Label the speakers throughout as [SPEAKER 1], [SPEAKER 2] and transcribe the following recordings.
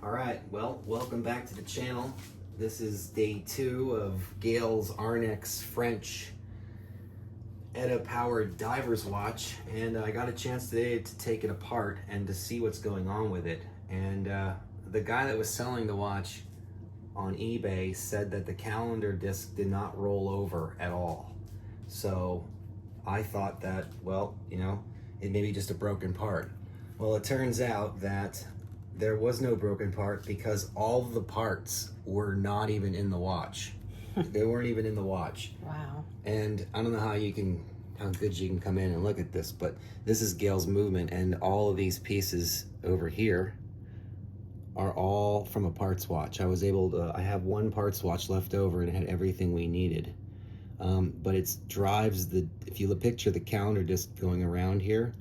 [SPEAKER 1] All right, well, welcome back to the channel. This is day 2 of Gayle's Arnex French ETA-powered diver's watch, and I got a chance today to take it apart and to see what's going on with it. And the guy that was selling the watch on eBay said that the calendar disc did not roll over at all. So I thought that, well, you know, it may be just a broken part. Well, it turns out that there was no broken part because all of the parts were not even in the watch. They weren't even in the watch.
[SPEAKER 2] Wow.
[SPEAKER 1] And I don't know how good you can come in and look at this, but this is Gayle's movement, and all of these pieces over here are all from a parts watch. I was able to, I have one parts watch left over and it had everything we needed. But it drives the, if you picture the calendar disc going around here,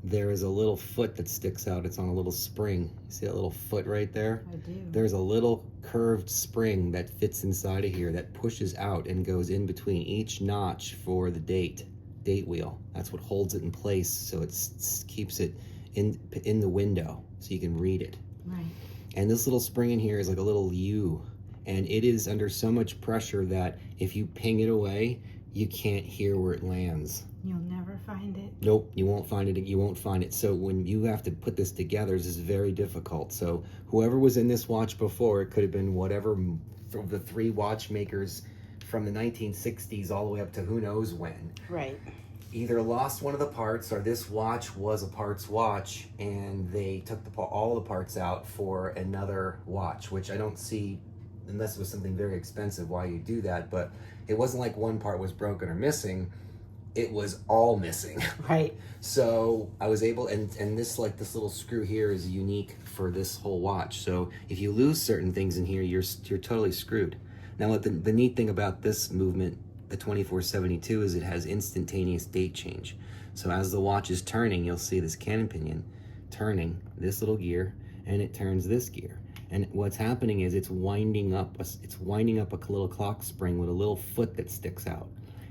[SPEAKER 1] there is a little foot that sticks out. It's on a little spring. You see that little foot right there?
[SPEAKER 2] I do.
[SPEAKER 1] There's a little curved spring that fits inside of here that pushes out and goes in between each notch for the date wheel. That's what holds it in place, so it keeps it in the window so you can read it.
[SPEAKER 2] Right.
[SPEAKER 1] And this little spring in here is like a little U. And it is under so much pressure that if you ping it away, you can't hear where it lands.
[SPEAKER 2] You'll never find it.
[SPEAKER 1] Nope, you won't find it. You won't find it. So when you have to put this together, this is very difficult. So whoever was in this watch before, it could have been whatever from the 3 watchmakers from the 1960s all the way up to who knows when.
[SPEAKER 2] Right.
[SPEAKER 1] Either lost one of the parts, or this watch was a parts watch and they took all the parts out for another watch, which I don't see, unless it was something very expensive, why you do that. But it wasn't like one part was broken or missing, it was all missing.
[SPEAKER 2] Right.
[SPEAKER 1] So I was able, and this little screw here is unique for this whole watch. So if you lose certain things in here, you're totally screwed. Now what the neat thing about this movement, the 2472, is it has instantaneous date change. So as the watch is turning, you'll see this cannon pinion turning this little gear, and it turns this gear. And what's happening is it's winding up a little clock spring with a little foot that sticks out.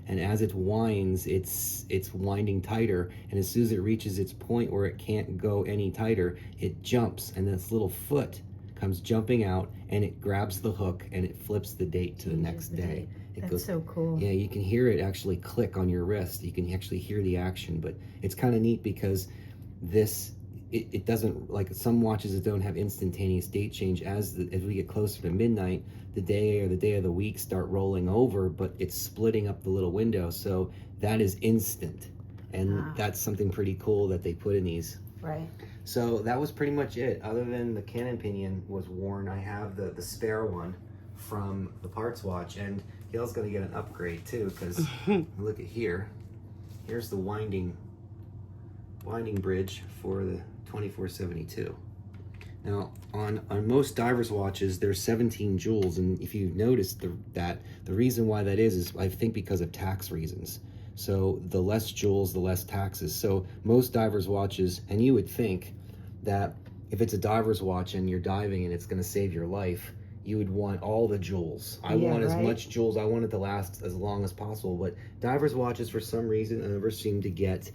[SPEAKER 1] And as it winds, it's winding tighter. And as soon as it reaches its point where it can't go any tighter, it jumps, and this little foot comes jumping out, and it grabs the hook and it flips the date to the next day.
[SPEAKER 2] That's so cool.
[SPEAKER 1] Yeah, you can hear it actually click on your wrist. You can actually hear the action, but it's kind of neat because it doesn't, like some watches that don't have instantaneous date change, as we get closer to midnight, the day or the day of the week start rolling over, but it's splitting up the little window, so that is instant. And that's something pretty cool that they put in these.
[SPEAKER 2] Right.
[SPEAKER 1] So that was pretty much it. Other than the cannon pinion was worn, I have the spare one from the parts watch, and Gayle's gonna get an upgrade too, because look at here. Here's the winding bridge for the 2472. Now on most divers watches there's 17 jewels, and if you've noticed the reason why that is I think because of tax reasons. So the less jewels, the less taxes. So most divers watches, and you would think that if it's a diver's watch and you're diving and it's going to save your life, you would want all the jewels. I want as much jewels. I want it to last as long as possible. But divers watches, for some reason, never seem to get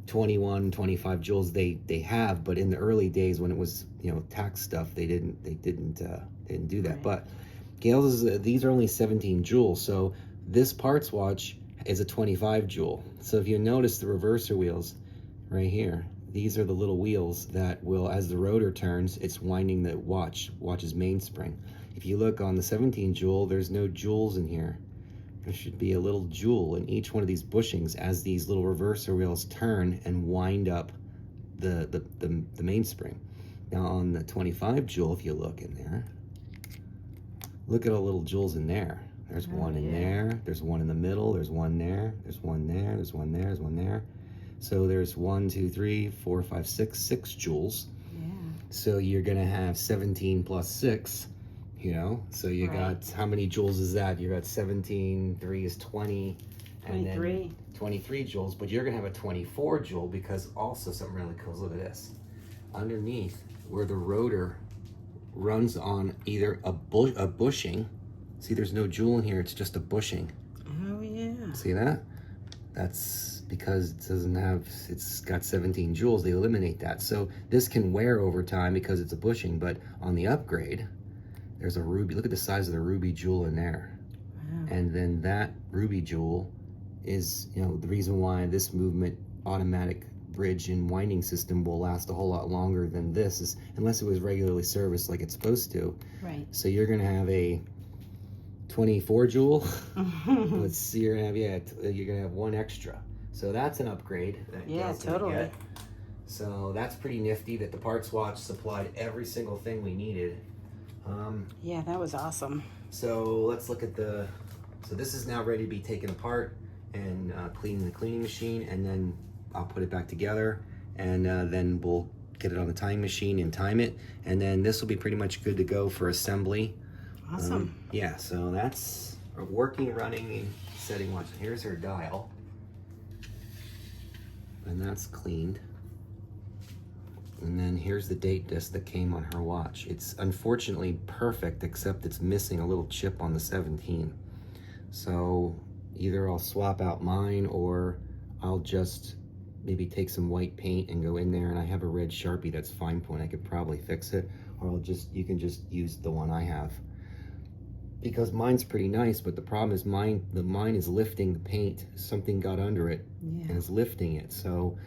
[SPEAKER 1] 21, 25 jewels. They have, but in the early days when it was, you know, tax stuff, they didn't do that.
[SPEAKER 2] Right.
[SPEAKER 1] But Gayle's these are only 17 jewels. So this parts watch is a 25 jewel. So if you notice the reverser wheels right here, these are the little wheels that will, as the rotor turns, it's winding the watch's mainspring. If you look on the 17 jewel, there's no jewels in here. There should be a little jewel in each one of these bushings as these little reverser wheels turn and wind up the mainspring. Now on the 25 jewel, if you look in there, look at all the little jewels in there. There's one in there, there's one in the middle, there's one there, there's one there, there's one there, there's one there. So there's 1, 2, 3, 4, 5, 6 jewels.
[SPEAKER 2] Yeah.
[SPEAKER 1] So you're gonna have 17 plus 6, you know? So you got, how many jewels is that? You got 17, 3 is 20.
[SPEAKER 2] 23.
[SPEAKER 1] And then 23 jewels, but you're gonna have a 24 jewel because also something really cool, look at this. Underneath where the rotor runs on either a bushing. See, there's no jewel in here, it's just a bushing.
[SPEAKER 2] Oh, yeah.
[SPEAKER 1] See that? That's because it doesn't have, it's got 17 jewels. They eliminate that. So this can wear over time because it's a bushing, but on the upgrade, there's a ruby. Look at the size of the ruby jewel in there.
[SPEAKER 2] Wow.
[SPEAKER 1] And then that ruby jewel is, you know, the reason why this movement automatic bridge and winding system will last a whole lot longer than this, is unless it was regularly serviced like it's supposed to.
[SPEAKER 2] Right.
[SPEAKER 1] So you're gonna have a 24 jewel. Let's see, you're gonna have one extra. So that's an upgrade. That
[SPEAKER 2] Yeah,
[SPEAKER 1] Gayle's gonna
[SPEAKER 2] totally.
[SPEAKER 1] get. So that's pretty nifty that the parts watch supplied every single thing we needed.
[SPEAKER 2] Yeah, that was awesome.
[SPEAKER 1] So let's look at the, so this is now ready to be taken apart and cleaned in the cleaning machine, and then I'll put it back together, and then we'll get it on the time machine and time it, and then this will be pretty much good to go for assembly.
[SPEAKER 2] Awesome.
[SPEAKER 1] Yeah, so that's a working, running, setting watch. Here's her dial, and that's cleaned. And then here's the date disc that came on her watch. It's unfortunately perfect, except it's missing a little chip on the 17. So either I'll swap out mine, or I'll just maybe take some white paint and go in there, and I have a red Sharpie that's fine point. I could probably fix it, or you can just use the one I have. Because mine's pretty nice, but the problem is mine is lifting the paint. Something got under it and is lifting it. So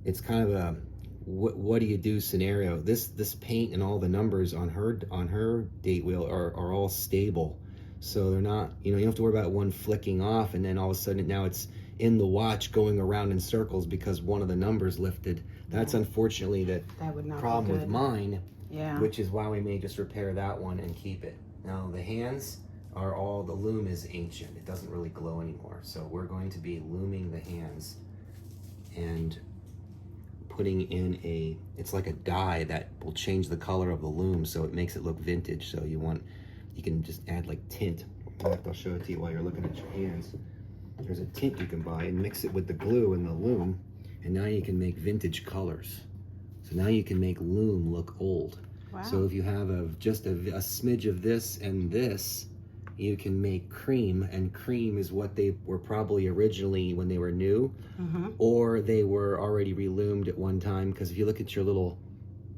[SPEAKER 1] it's kind of a what do you do scenario. This paint and all the numbers on her date wheel are all stable, so they're not, you don't have to worry about one flicking off and then all of a sudden now it's in the watch going around in circles because one of the numbers lifted. That's unfortunately that
[SPEAKER 2] would not
[SPEAKER 1] problem
[SPEAKER 2] be good.
[SPEAKER 1] with mine,
[SPEAKER 2] Yeah.
[SPEAKER 1] which is why we may just repair that one and keep it. Now the hands are all, the loom is ancient, it doesn't really glow anymore, so we're going to be looming the hands and putting in it's like a dye that will change the color of the loom, so it makes it look vintage. So you can just add like tint. In fact, I'll show it to you while you're looking at your hands. There's a tint you can buy and mix it with the glue in the loom, and now you can make vintage colors. So now you can make loom look old.
[SPEAKER 2] Wow.
[SPEAKER 1] So if you have just a smidge of this and this, you can make cream, and cream is what they were probably originally when they were new, or they were already reloomed at one time, because if you look at your little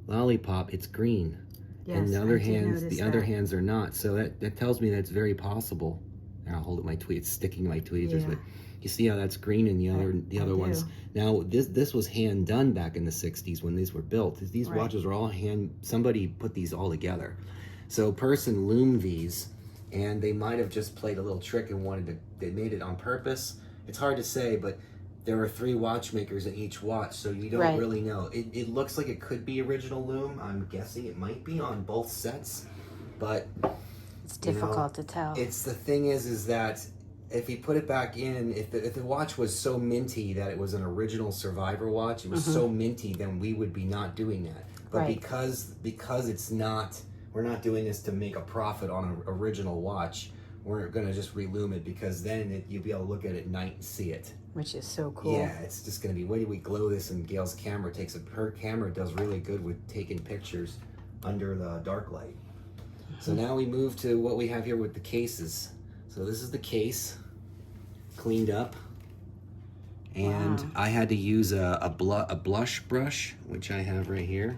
[SPEAKER 1] lollipop, it's green.
[SPEAKER 2] Yes,
[SPEAKER 1] And the other
[SPEAKER 2] that.
[SPEAKER 1] hands are not. So that tells me that's very possible. Now I'll hold up my tweezers, it's sticking to my tweezers,
[SPEAKER 2] Yeah.
[SPEAKER 1] but you see how that's green in the other ones. Now this was hand done back in the 60s when these were built. These watches were all somebody put these all together. So a person loomed these, and they might have just played a little trick and they made it on purpose. It's hard to say, but there were 3 watchmakers in each watch, so you don't really know. It looks like it could be original loom. I'm guessing it might be on both sets, but
[SPEAKER 2] it's difficult to tell.
[SPEAKER 1] It's the thing is that if you put it back in, if the watch was so minty that it was an original Survivor watch, it was so minty, then we would be not doing that. But because it's not, we're not doing this to make a profit on an original watch. We're gonna just reloom it, because then you'll be able to look at it at night and see it.
[SPEAKER 2] Which is so cool.
[SPEAKER 1] Yeah, it's just gonna be, wait till we glow this, and Gayle's camera her camera does really good with taking pictures under the dark light. So now we move to what we have here with the cases. So this is the case, cleaned up. And I had to use a blush brush, which I have right here.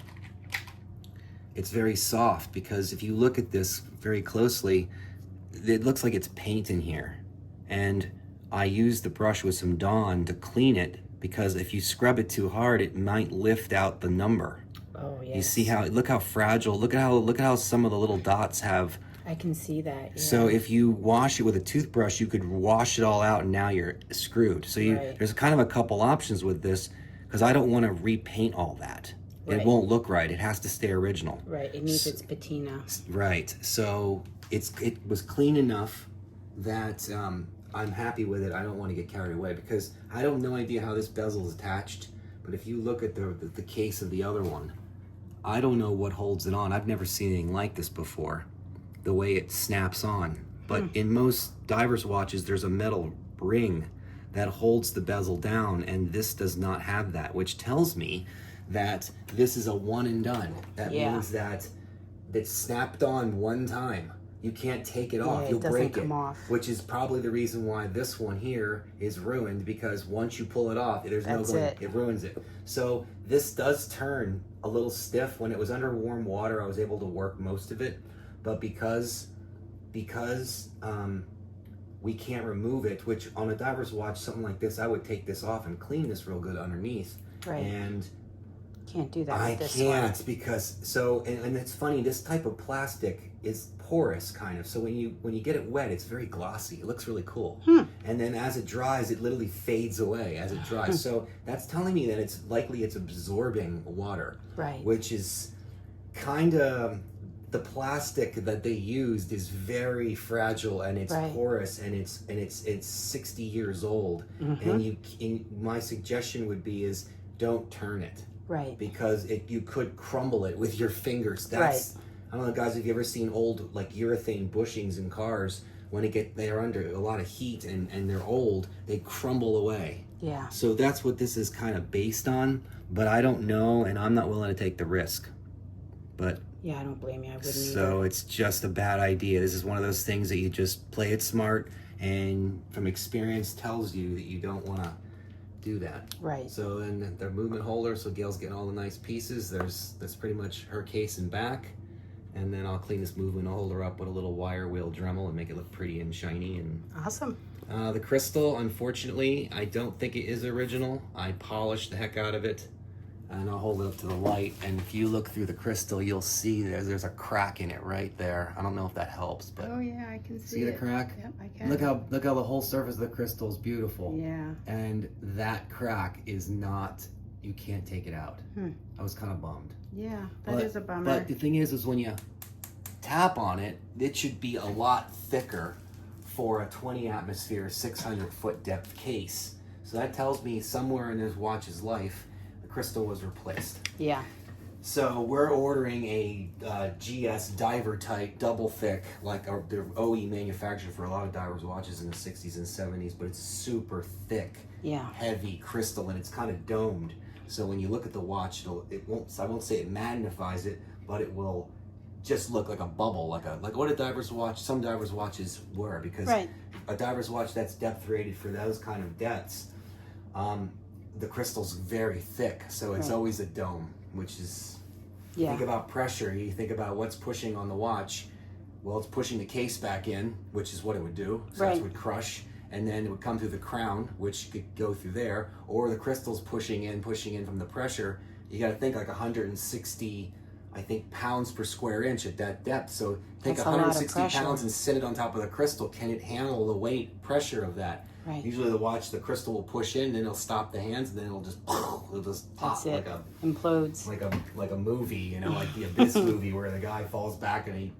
[SPEAKER 1] It's very soft, because if you look at this very closely, it looks like it's paint in here. And I used the brush with some Dawn to clean it, because if you scrub it too hard, it might lift out the number.
[SPEAKER 2] Oh, yes.
[SPEAKER 1] You see look how fragile, look at how some of the little dots have.
[SPEAKER 2] I can see that. Yeah.
[SPEAKER 1] So if you wash it with a toothbrush, you could wash it all out and now you're screwed. So there's kind of a couple options with this, because I don't want to repaint all that. It won't look right. It has to stay original.
[SPEAKER 2] Right, it needs its patina.
[SPEAKER 1] Right, so it was clean enough that I'm happy with it. I don't want to get carried away, because I have no idea how this bezel is attached, but if you look at the case of the other one, I don't know what holds it on. I've never seen anything like this before, the way it snaps on. But in most divers' watches, there's a metal ring that holds the bezel down, and this does not have that, which tells me that this is a one and done. That means that it's snapped on one time. You can't take it off.
[SPEAKER 2] Yeah,
[SPEAKER 1] You'll
[SPEAKER 2] it doesn't
[SPEAKER 1] break it.
[SPEAKER 2] come off.
[SPEAKER 1] Which is probably the reason why this one here is ruined, because once you pull it off, there's no
[SPEAKER 2] That's
[SPEAKER 1] going.
[SPEAKER 2] it.
[SPEAKER 1] It ruins it. So this does turn a little stiff. When it was under warm water, I was able to work most of it, but because we can't remove it, which on a diver's watch, something like this, I would take this off and clean this real good underneath.
[SPEAKER 2] Right.
[SPEAKER 1] And
[SPEAKER 2] can't do that
[SPEAKER 1] I
[SPEAKER 2] with this
[SPEAKER 1] can't
[SPEAKER 2] one.
[SPEAKER 1] because and it's funny, this type of plastic is porous kind of, so when you get it wet, it's very glossy. It looks really cool. And then as it dries, it literally fades away as it dries. So that's telling me that it's likely it's absorbing water,
[SPEAKER 2] Right.
[SPEAKER 1] which is kind of, the plastic that they used is very fragile, and it's
[SPEAKER 2] Right.
[SPEAKER 1] porous, and it's 60 years old. And my suggestion would be is don't turn it,
[SPEAKER 2] Right.
[SPEAKER 1] because you could crumble it with your fingers. That's I don't know, guys, have you ever seen old like urethane bushings in cars? When they're under a lot of heat and they're old, they crumble away.
[SPEAKER 2] Yeah.
[SPEAKER 1] So that's what this is kind of based on, but I don't know, and I'm not willing to take the risk. But
[SPEAKER 2] Yeah, I don't blame you. I wouldn't
[SPEAKER 1] so
[SPEAKER 2] either.
[SPEAKER 1] it's just a bad idea. This is one of those things that you just play it smart, and from experience tells you that you don't want to do that.
[SPEAKER 2] Right.
[SPEAKER 1] So then their movement holder, so Gayle's getting all the nice pieces. That's pretty much her case and back. And then I'll clean this movement holder up with a little wire wheel Dremel and make it look pretty and shiny. And
[SPEAKER 2] Awesome.
[SPEAKER 1] the crystal, unfortunately, I don't think it is original. I polished the heck out of it. And I'll hold it up to the light, and if you look through the crystal, you'll see there's a crack in it right there. I don't know if that helps, but
[SPEAKER 2] Oh yeah, I can
[SPEAKER 1] see the crack?
[SPEAKER 2] Yep, I can.
[SPEAKER 1] Look how the whole surface of the crystal is beautiful.
[SPEAKER 2] Yeah.
[SPEAKER 1] And that crack is not, you can't take it out. I was kind of bummed.
[SPEAKER 2] Yeah, that is a bummer.
[SPEAKER 1] But the thing is when you tap on it, it should be a lot thicker for a 20 atmosphere, 600-foot depth case. So that tells me somewhere in this watch's life, the crystal was replaced.
[SPEAKER 2] Yeah.
[SPEAKER 1] So we're ordering a GS diver type double thick, like the OE manufactured for a lot of divers watches in the 60s and 70s, but it's super thick,
[SPEAKER 2] Yeah.
[SPEAKER 1] heavy crystal, and it's kind of domed. So when you look at the watch, I won't say it magnifies it, but it will just look like a bubble, like what a diver's watch, some divers watches were, because
[SPEAKER 2] Right.
[SPEAKER 1] a diver's watch that's depth rated for those kind of depths, the crystal's very thick, so it's
[SPEAKER 2] Right.
[SPEAKER 1] always a dome, which is,
[SPEAKER 2] Yeah.
[SPEAKER 1] think about pressure, you think about what's pushing on the watch. Well, it's pushing the case back in, which is what it would do, so
[SPEAKER 2] Right.
[SPEAKER 1] it would crush, and then it would come through the crown, which could go through there, or the crystal's pushing in from the pressure. You got to think like 160, I think, pounds per square inch at that depth. So take
[SPEAKER 2] That's a lot of
[SPEAKER 1] 160
[SPEAKER 2] pressure.
[SPEAKER 1] pounds and sit it on top of the crystal. Can it handle the weight pressure of that?
[SPEAKER 2] Right.
[SPEAKER 1] Usually the crystal will push in, then it'll stop the hands, and then it'll just pop
[SPEAKER 2] That's it.
[SPEAKER 1] like
[SPEAKER 2] Implodes.
[SPEAKER 1] a movie, like the Abyss movie where the guy falls back and he,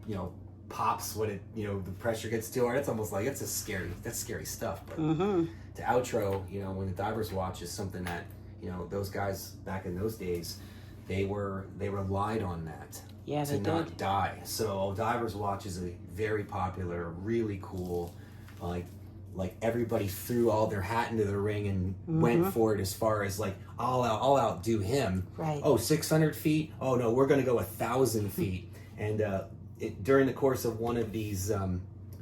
[SPEAKER 1] pops when it, the pressure gets too hard. It's almost like that's scary stuff. But to outro, when the diver's watch is something that, those guys back in those days, they relied on that
[SPEAKER 2] Yeah,
[SPEAKER 1] to
[SPEAKER 2] they
[SPEAKER 1] not
[SPEAKER 2] did.
[SPEAKER 1] die. So diver's watch is a very popular, really cool, like everybody threw all their hat into the ring and went for it, as far as like I'll outdo him.
[SPEAKER 2] Right.
[SPEAKER 1] Oh, 600 feet. Oh no, we're gonna go 1,000 feet. And during the course of one of these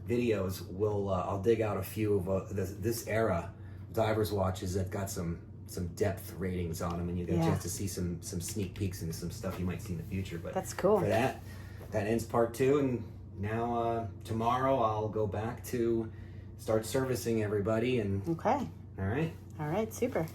[SPEAKER 1] videos, I'll dig out a few of this era divers watches that got some depth ratings on them, and you get a chance to see some sneak peeks into some stuff you might see in the future. But
[SPEAKER 2] That's cool.
[SPEAKER 1] For that ends part 2, and now tomorrow I'll go back to start servicing everybody. And
[SPEAKER 2] Okay.
[SPEAKER 1] all right.
[SPEAKER 2] All right. Super.